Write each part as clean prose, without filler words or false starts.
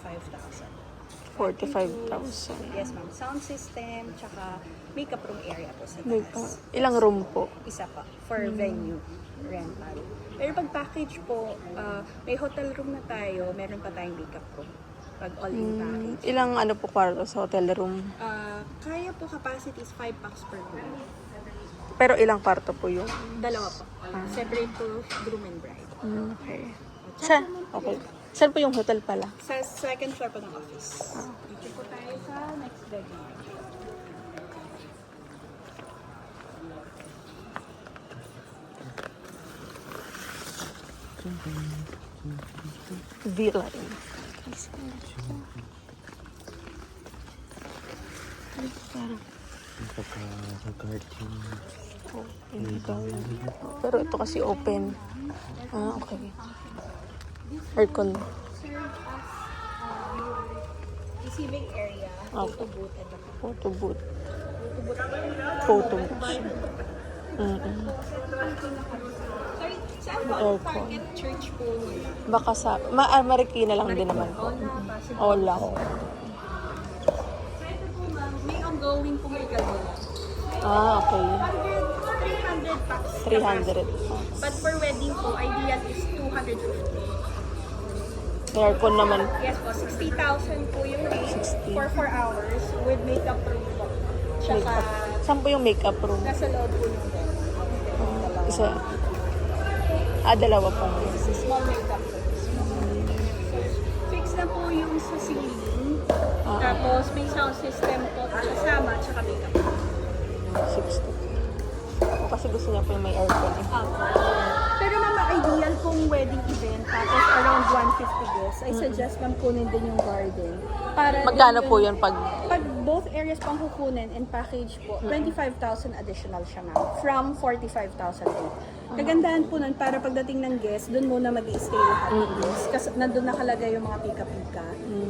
45,000. 45,000. Yes, ma'am. Sound system, tsaka makeup room area po sa May, taas. ilang room po? Isa pa for venue rental. Pero pag package po, may hotel room na tayo, meron pa tayong makeup room. Pag all-in package. Ilang ano po kwarto sa hotel room? Kaya po capacity is 5 packs per room. Pero ilang kwarto po yung? Dalawa po. Separate po groom and bride. Okay. Okay. Saan po yung hotel pala? Sa second floor po ng office. Dito po tayo sa next bedroom. Villa. Pero ito kasi open. Okay. Aircon. Receiving area, photo booth, and Photo booth. Photo booth siya. Sorry, saan po ang Aircon. target church po nila? Baka sa... Marikina lang din naman po. Oo lang. So ito po ma'am, may ongoing po may gano'n. Okay. 300 packs. 300. But for wedding po, ideal is 250. Aircon naman. Yes po, 60,000 po yung rate 60. for 4 hours with makeup room po. Tsaka Makeup. Saan po yung makeup room? nasa loob po yung bed. Isa. Dalawa po. Small makeup room. Fix na po yung sa ceiling. Tapos may sound system po kasama tsaka makeup room. 60. Kasi gusto niya po yung may aircon. Pero mama, ideal kung wedding event tapos around 150 guests, I suggest ma'am kunin din yung garden. Para Magkano din po yun pag... Pag both areas pang kukunin and package po, 25,000 additional siya ma'am. From 45,000 din. Kagandahan po nun, para pagdating ng guest, dun muna mag-i-stay lahat ng guests. Kasi nandun nakalagay yung mga pika-pika.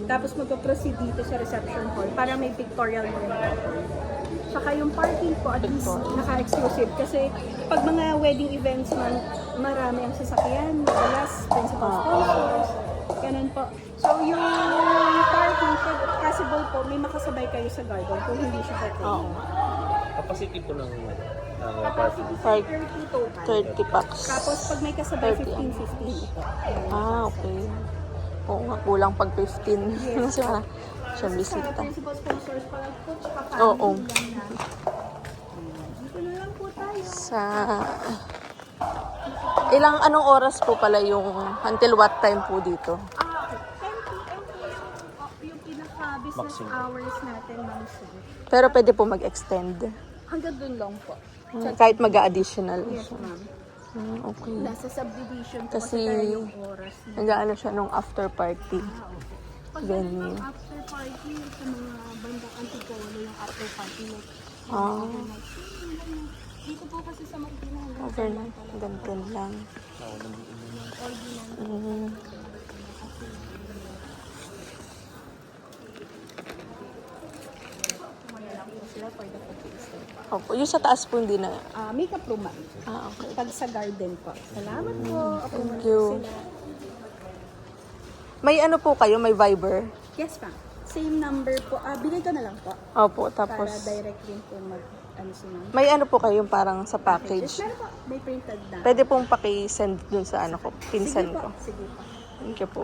Tapos magpa-proceed dito sa reception hall para may pictorial muna. Saka yung parking po, at least naka-exclusive. Kasi pag mga wedding events man, marami ang sasakyan, madalas, principal sponsors, ganun po. So yung parking, pag possible po, may makasabay kayo sa garden kung hindi siya hotel. Capacity po ng Capacity Park. 30 total. 30 packs. Tapos pag may kasabay, 30. 15-15 po. Okay. Oo nga, kulang pag 15. Kasi wala siyang Sa bisita. principal sponsors pa lang po, tsaka Oo. family lang na. Dito na lang po tayo. Sa... anong oras po pala yung... Until what time po dito? 10 p.m. po yung pinaka-business Maximum. hours natin, ma'am sir. Pero pwede po mag-extend. Hanggang dun lang po. Kahit mag-additional. Yes, ma'am. Okay. Nasa subdivision po Kasi kasi tayo yung oras na. nag-ano siya nung after party. Pag Venue. yung after party, sa mga bandang Antipolo, yung after party, like, overnight. Dito po kasi sa Marikina, Overnight. Ganito lang. sila for the photos. Opo. Yung sa taas po hindi na... Makeup room, ma'am. Okay. Pag sa garden po. Salamat po. Thank you. May ano po kayo? May Viber? Yes, ma'am. Same number po. Bigay ko na lang po. Opo. Para Tapos... direct din po si ma'am. May ano po kayo parang sa Yes, package? meron po. May printed na. Pwede pong paki-send dun sa ano ko, pinsan Sige po. ko. Sige po. Thank you po.